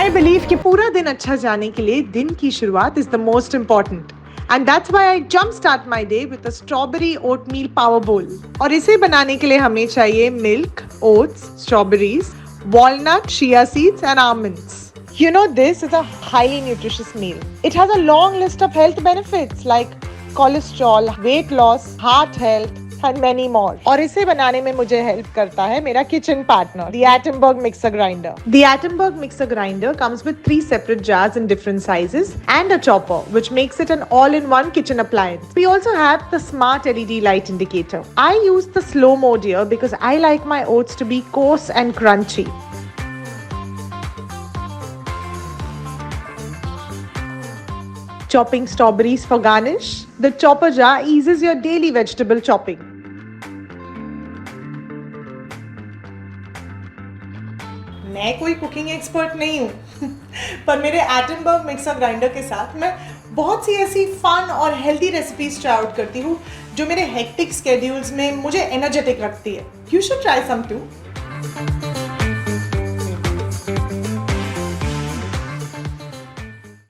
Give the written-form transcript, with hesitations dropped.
I believe कि पूरा दिन अच्छा जाने के लिए दिन की शुरुआत is the most important. And that's why I jumpstart my day with a strawberry oatmeal power bowl. और इसे बनाने के लिए हमें चाहिए milk, oats, strawberries, walnut, chia seeds and almonds. You know, this is a highly nutritious meal. It has a long list of health benefits like cholesterol, weight loss, heart health, and many more. और इसे बनाने में मुझे help करता है मेरा kitchen partner, the Atomberg mixer grinder. The Atomberg mixer grinder comes with 3 separate jars in different sizes and a chopper, which makes it an all-in-one kitchen appliance. We also have the smart LED light indicator. I use the slow mode here because I like my oats to be coarse and crunchy. Chopping strawberries for garnish. The chopper jar eases your daily vegetable chopping. मैं कोई cooking expert नहीं हूँ पर मेरे Atomberg mixer grinder के साथ मैं बहुत सी ऐसी फन और हेल्दी रेसिपीज ट्राई आउट करती हूँ जो मेरे हेक्टिक स्केड्यूल्स में मुझे एनर्जेटिक रखती है. You should try some to.